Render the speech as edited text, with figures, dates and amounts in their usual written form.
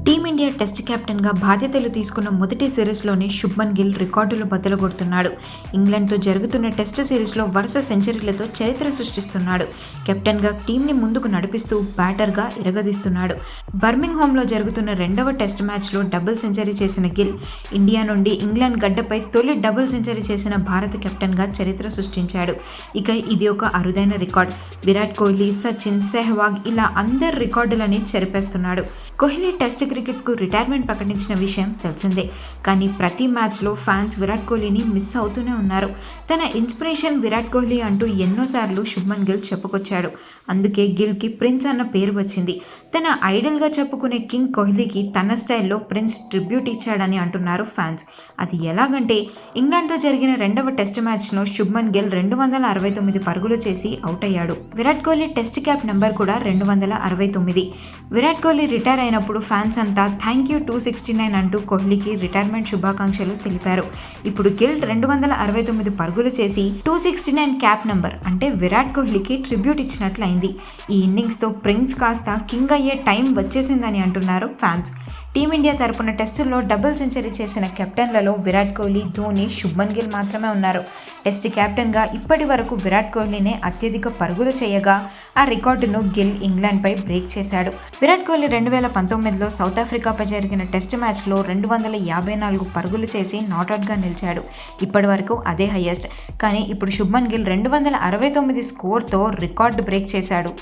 Team India test కెప్టెన్గా బాధ్యతలు తీసుకున్న మొదటి సిరీస్లోనే శుభ్మన్ గిల్ రికార్డులు బద్దలుగొడుతున్నాడు. ఇంగ్లాండ్తో జరుగుతున్న టెస్ట్ సిరీస్లో వరుస సెంచరీలతో చరిత్ర సృష్టిస్తున్నాడు. కెప్టెన్గా టీంని ముందుకు నడిపిస్తూ బ్యాటర్గా ఇరగదీస్తున్నాడు. బర్మింగ్హామ్లో జరుగుతున్న రెండవ టెస్ట్ మ్యాచ్లో డబుల్ సెంచరీ చేసిన గిల్ ఇండియా నుండి ఇంగ్లాండ్ గడ్డపై తొలి డబుల్ సెంచరీ చేసిన భారత కెప్టెన్గా చరిత్ర సృష్టించాడు. ఇక ఇది ఒక అరుదైన రికార్డ్. విరాట్ కోహ్లీ, సచిన్, సెహ్వాగ్ ఇలా అందరి రికార్డులని చెరిపేస్తున్నాడు. కోహ్లీ టెస్ట్ క్రికెట్కు రిటైర్మెంట్ ప్రకటించిన విషయం తెలిసిందే. కానీ ప్రతి మ్యాచ్లో ఫ్యాన్స్ విరాట్ కోహ్లీని మిస్ అవుతూనే ఉన్నారు. తన ఇన్స్పిరేషన్ విరాట్ కోహ్లీ అంటూ ఎన్నోసార్లు శుభ్మన్ గిల్ చెప్పుకొచ్చాడు. అందుకే గిల్కి ప్రిన్స్ అన్న పేరు వచ్చింది. తన ఐడల్గా చెప్పుకునే కింగ్ కోహ్లీకి తన స్టైల్లో ప్రిన్స్ ట్రిబ్యూట్ ఇచ్చాడని అంటున్నారు ఫ్యాన్స్. అది ఎలాగంటే ఇంగ్లాండ్తో జరిగిన రెండవ టెస్ట్ మ్యాచ్లో శుభ్మన్ గిల్ 269 పరుగులు చేసి అవుట్ అయ్యాడు. Virat Kohli test cap number కూడా 269. విరాట్ కోహ్లీ రిటైర్ అయినప్పుడు ఫ్యాన్స్ అంతా థ్యాంక్ యూ 269 అంటూ కోహ్లీకి రిటైర్మెంట్ శుభాకాంక్షలు తెలిపారు. ఇప్పుడు గిల్ 269 పరుగులు చేసి 269 క్యాప్ నెంబర్ అంటే విరాట్ కోహ్లీకి ట్రిబ్యూట్ ఇచ్చినట్లయింది. ఈ ఇన్నింగ్స్తో ప్రిన్స్ కాస్త కింగ్ అయ్యే టైం వచ్చేసిందని అంటున్నారు ఫ్యాన్స్. టీమిండియా తరపున టెస్టుల్లో డబుల్ సెంచరీ చేసిన కెప్టెన్లలో విరాట్ కోహ్లీ, ధోని, శుభ్మన్ గిల్ మాత్రమే ఉన్నారు. టెస్ట్ కెప్టెన్గా ఇప్పటి వరకు విరాట్ కోహ్లీనే అత్యధిక పరుగులు చేయగా ఆ రికార్డును గిల్ ఇంగ్లాండ్పై బ్రేక్ చేశాడు. విరాట్ కోహ్లీ 2019లో సౌత్ ఆఫ్రికాపై జరిగిన టెస్ట్ మ్యాచ్లో 254 పరుగులు చేసి నాట్అవుట్గా నిలిచాడు. ఇప్పటి వరకు అదే హైయెస్ట్. కానీ ఇప్పుడు శుభ్మన్ గిల్ 269 స్కోర్తో రికార్డు బ్రేక్ చేశాడు.